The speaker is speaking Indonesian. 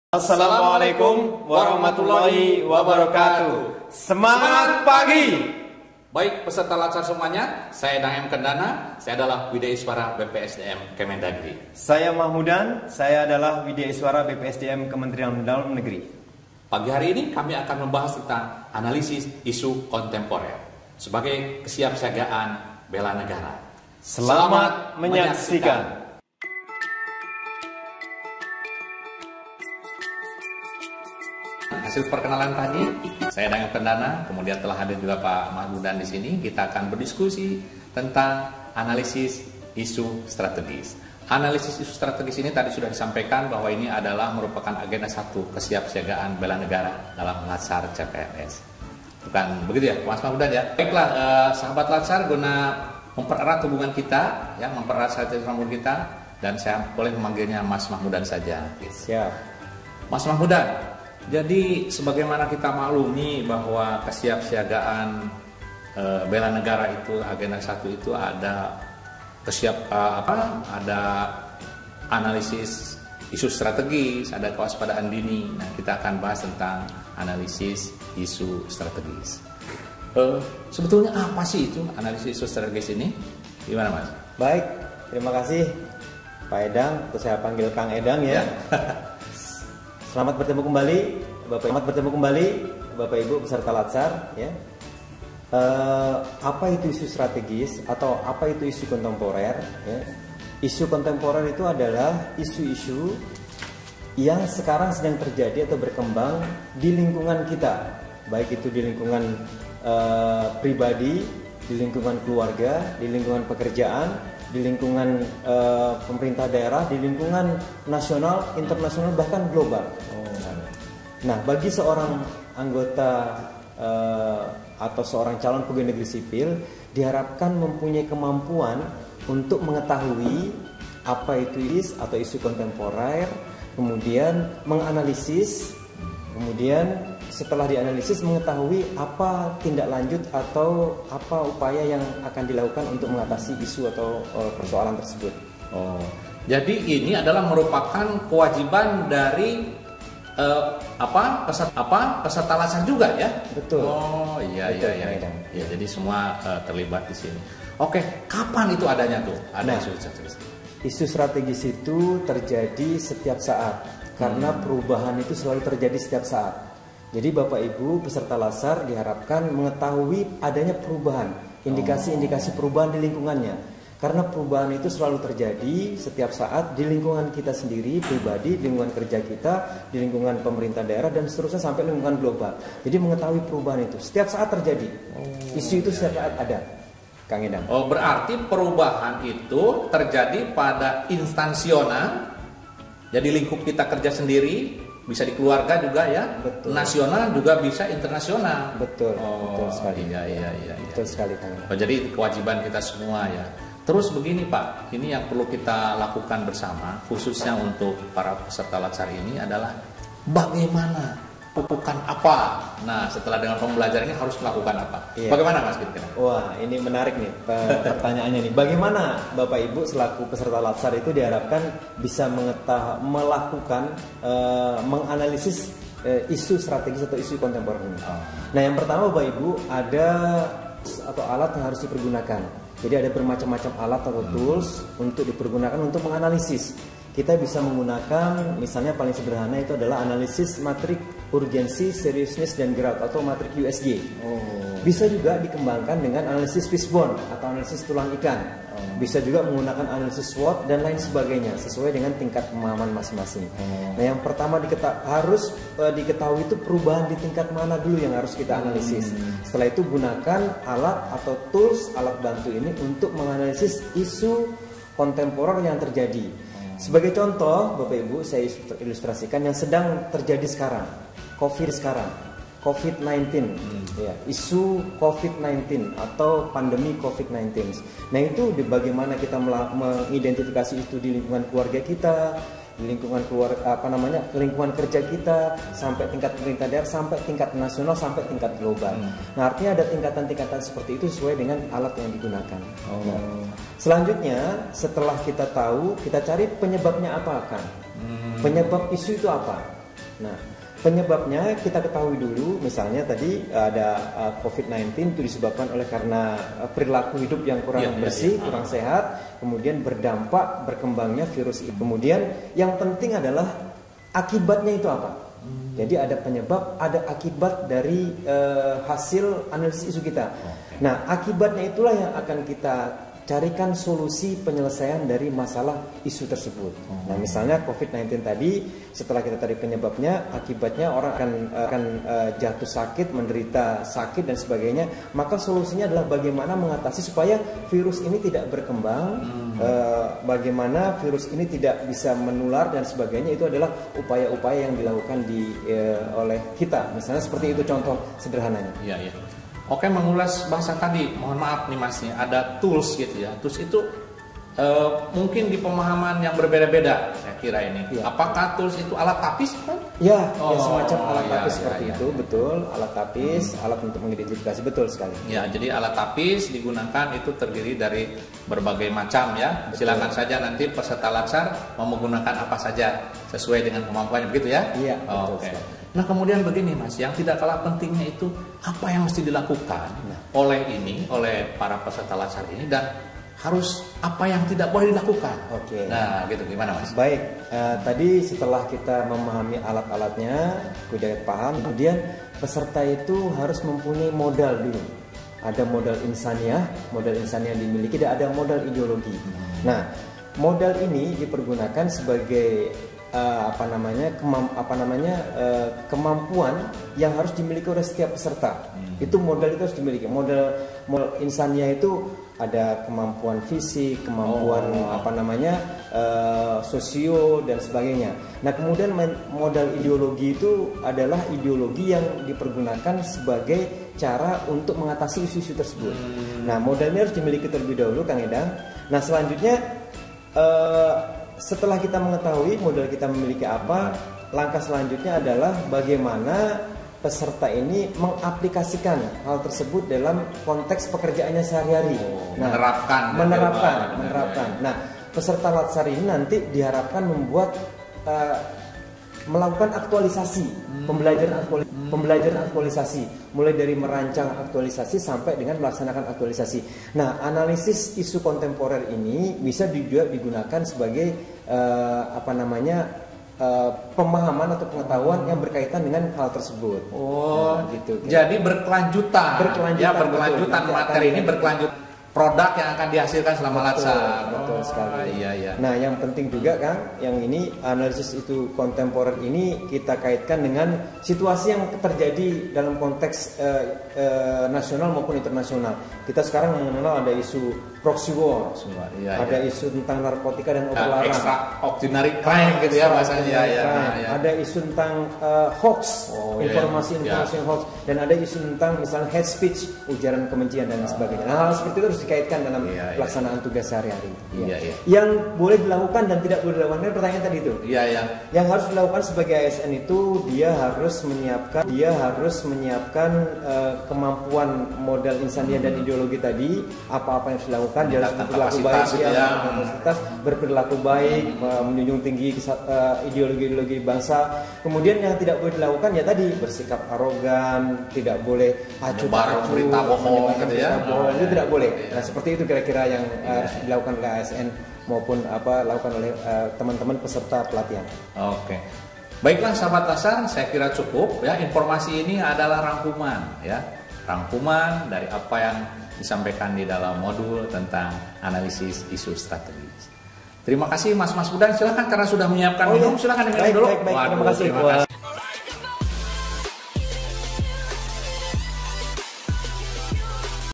Assalamualaikum warahmatullahi wabarakatuh. Semangat pagi. Baik peserta latsar semuanya, saya Dang M. Kendana, saya adalah Widya Iswara BPSDM Kemendagri. Saya Mahmudan, saya adalah Widya Iswara BPSDM Kementerian Dalam Negeri. Pagi hari ini kami akan membahas tentang analisis isu kontemporer sebagai kesiapsiagaan bela negara. Selamat menyaksikan. Hasil perkenalan tadi, saya Dang M. Kendana, kemudian telah hadir juga Pak Mahmudan di sini. Kita akan berdiskusi tentang analisis isu strategis. Analisis isu strategis ini tadi sudah disampaikan bahwa ini adalah merupakan agenda satu kesiapsiagaan bela negara dalam Latsar CPNS. Bukan begitu ya, Mas Mahmudan ya? Baiklah, sahabat Latsar, guna mempererat hubungan kita, ya, mempererat hubungan kita, dan saya boleh memanggilnya Mas Mahmudan saja. Siap. Mas Mahmudan, jadi sebagaimana kita maklumi bahwa kesiapsiagaan bela negara itu agenda satu itu ada ada analisis isu strategis, ada kewaspadaan dini. Nah, kita akan bahas tentang analisis isu strategis. Sebetulnya apa sih itu analisis isu strategis ini? Gimana, Mas? Baik, terima kasih Pak Edang, atau saya panggil Kang Edang ya. Selamat bertemu kembali Bapak Ibu peserta Latsar ya. Apa itu isu strategis atau apa itu isu kontemporer ya? Isu kontemporer itu adalah isu-isu yang sekarang sedang terjadi atau berkembang di lingkungan kita, baik itu di lingkungan pribadi, di lingkungan keluarga, di lingkungan pekerjaan, di lingkungan pemerintah daerah, di lingkungan nasional, internasional, bahkan global. Nah, bagi seorang anggota atau seorang calon pegawai negeri sipil diharapkan mempunyai kemampuan untuk mengetahui apa itu isu kontemporer, kemudian menganalisis, kemudian setelah dianalisis mengetahui apa tindak lanjut atau apa upaya yang akan dilakukan untuk mengatasi isu atau persoalan tersebut. Oh, jadi ini adalah merupakan kewajiban dari peserta latsar juga ya? Betul. Oh iya. Ya, jadi semua terlibat di sini. Oke, kapan itu adanya tuh? Ada isu strategis. Isu strategis itu terjadi setiap saat karena perubahan itu selalu terjadi setiap saat. Jadi Bapak Ibu peserta latsar diharapkan mengetahui adanya perubahan, indikasi-indikasi perubahan di lingkungannya. Karena perubahan itu selalu terjadi setiap saat di lingkungan kita sendiri, pribadi, di lingkungan kerja kita, di lingkungan pemerintah daerah, dan seterusnya sampai lingkungan global. Jadi mengetahui perubahan itu setiap saat terjadi. Isu itu setiap saat ada, Kang Edang. Oh, berarti perubahan itu terjadi pada instansional. Jadi lingkup kita kerja sendiri, bisa di keluarga juga ya. Betul. Nasional juga bisa internasional. Betul. Oh, betul sekali. Iya. Betul sekali, Kang Edang. Oh, jadi kewajiban kita semua ya. Terus begini Pak, ini yang perlu kita lakukan bersama, khususnya untuk para peserta latsar ini adalah bagaimana, bukan apa. Nah, setelah dengan pembelajaran ini harus melakukan apa? Iya. Bagaimana Mas kira-kira? Wah, ini menarik nih pertanyaannya nih. Bagaimana Bapak Ibu selaku peserta latsar itu diharapkan bisa melakukan menganalisis isu strategis atau isu kontemporer ini? Nah, yang pertama Bapak Ibu ada atau alat yang harus dipergunakan. Jadi ada bermacam-macam alat atau tools untuk dipergunakan untuk menganalisis. Kita bisa menggunakan, misalnya paling sederhana itu adalah analisis matrik urgensi, seriousness, dan growth atau matrik USG. Bisa juga dikembangkan dengan analisis fishbone atau analisis tulang ikan. Bisa juga menggunakan analisis SWOT dan lain sebagainya sesuai dengan tingkat pemahaman masing-masing. Nah, yang pertama harus diketahui itu perubahan di tingkat mana dulu yang harus kita analisis. Setelah itu gunakan alat atau tools, alat bantu ini untuk menganalisis isu kontemporer yang terjadi. Sebagai contoh, Bapak Ibu, saya ilustrasikan yang sedang terjadi sekarang, COVID-19, ya, isu COVID-19 atau pandemi COVID-19. Nah, itu bagaimana kita mengidentifikasi itu di lingkungan keluarga kita, di lingkungan lingkungan kerja kita, sampai tingkat pemerintah daerah, sampai tingkat nasional, sampai tingkat global. Nah, artinya ada tingkatan-tingkatan seperti itu sesuai dengan alat yang digunakan. Nah, selanjutnya setelah kita tahu, kita cari penyebabnya apa kan? Penyebab isu itu apa? Nah, penyebabnya kita ketahui dulu, misalnya tadi ada COVID-19 itu disebabkan oleh karena perilaku hidup yang kurang bersih, kurang sehat, kemudian berdampak berkembangnya virus itu. Kemudian yang penting adalah akibatnya itu apa? Jadi ada penyebab, ada akibat dari hasil analisis isu kita. Nah, akibatnya itulah yang akan kita carikan solusi penyelesaian dari masalah isu tersebut. Nah, misalnya COVID-19 tadi, setelah kita cari penyebabnya, akibatnya orang akan jatuh sakit, menderita sakit dan sebagainya. Maka solusinya adalah bagaimana mengatasi supaya virus ini tidak berkembang, bagaimana virus ini tidak bisa menular dan sebagainya. Itu adalah upaya-upaya yang dilakukan oleh kita. Misalnya seperti itu contoh sederhananya. Iya, iya. Oke, mengulas bahasa tadi, mohon maaf nih Mas, ada tools gitu ya. Tools itu mungkin di pemahaman yang berbeda-beda, saya kira ini. Ya. Apakah tools itu alat tapis kan? Ya, semacam alat tapis seperti itu, betul. Alat tapis, alat untuk mengidentifikasi, betul sekali. Ya, jadi alat tapis digunakan itu terdiri dari berbagai macam ya. Betul. Silakan saja nanti peserta latsar mau menggunakan apa saja sesuai dengan kemampuannya, begitu ya? Iya, betul sekali. Nah, kemudian begini Mas, yang tidak kalah pentingnya itu apa yang mesti dilakukan oleh para peserta latsar ini, dan harus apa yang tidak boleh dilakukan. Oke. Nah, gitu gimana Mas? Baik, tadi setelah kita memahami alat-alatnya, sudah paham, kemudian peserta itu harus mempunyai modal dulu. Ada modal insaniah yang dimiliki, dan ada modal ideologi. Nah, modal ini dipergunakan sebagai kemampuan yang harus dimiliki oleh setiap peserta. Itu modal itu harus dimiliki. Modal insaniah itu ada kemampuan fisik, kemampuan sosio dan sebagainya. Nah, kemudian modal ideologi itu adalah ideologi yang dipergunakan sebagai cara untuk mengatasi isu-isu tersebut. Nah, modalnya harus dimiliki terlebih dahulu, Kang Edang. Nah, selanjutnya setelah kita mengetahui modal kita memiliki apa, langkah selanjutnya adalah bagaimana peserta ini mengaplikasikan hal tersebut dalam konteks pekerjaannya sehari-hari. Menerapkan. Nah, peserta latsar ini nanti diharapkan melakukan aktualisasi, pembelajaran aktualisasi, mulai dari merancang aktualisasi sampai dengan melaksanakan aktualisasi. Nah, analisis isu kontemporer ini bisa juga digunakan sebagai pemahaman atau pengetahuan yang berkaitan dengan hal tersebut. Gitu. Jadi berkelanjutan materi ini berkelanjut. Produk yang akan dihasilkan selama latsar. Betul sekali. Iya. Nah, yang penting juga Kang, yang ini analisis itu kontemporer ini kita kaitkan dengan situasi yang terjadi dalam konteks nasional maupun internasional. Kita sekarang mengenal ada isu proxy war, ada isu tentang narkotika dan obat larang, extraordinary crime gitu ya bahasanya. Ada isu tentang hoax, informasi hoax, dan ada isu tentang misalnya hate speech, ujaran kebencian dan sebagainya. Nah, hal seperti itu harus dikaitkan dalam pelaksanaan tugas sehari-hari. Yang boleh dilakukan dan tidak boleh dilakukan, pertanyaan tadi itu. Yang harus dilakukan sebagai ASN itu dia harus menyiapkan kemampuan modal insaniah dan ideologi tadi. Apa-apa yang harus dilakukan, dia harus berperilaku baik, berperilaku baik, menjunjung tinggi ideologi bangsa. Kemudian yang tidak boleh dilakukan ya tadi bersikap arogan, tidak boleh acuh-acuh, berita bohong, itu tidak boleh. Nah, seperti itu kira-kira yang harus dilakukan oleh ASN maupun lakukan oleh teman-teman peserta pelatihan. Oke. Baiklah sahabat latsar, saya kira cukup ya. Informasi ini adalah rangkuman dari apa yang disampaikan di dalam modul tentang analisis isu strategis. Terima kasih Mas Budan, silakan karena sudah menyiapkan minum, silakan diminum dulu. Baik, terima kasih.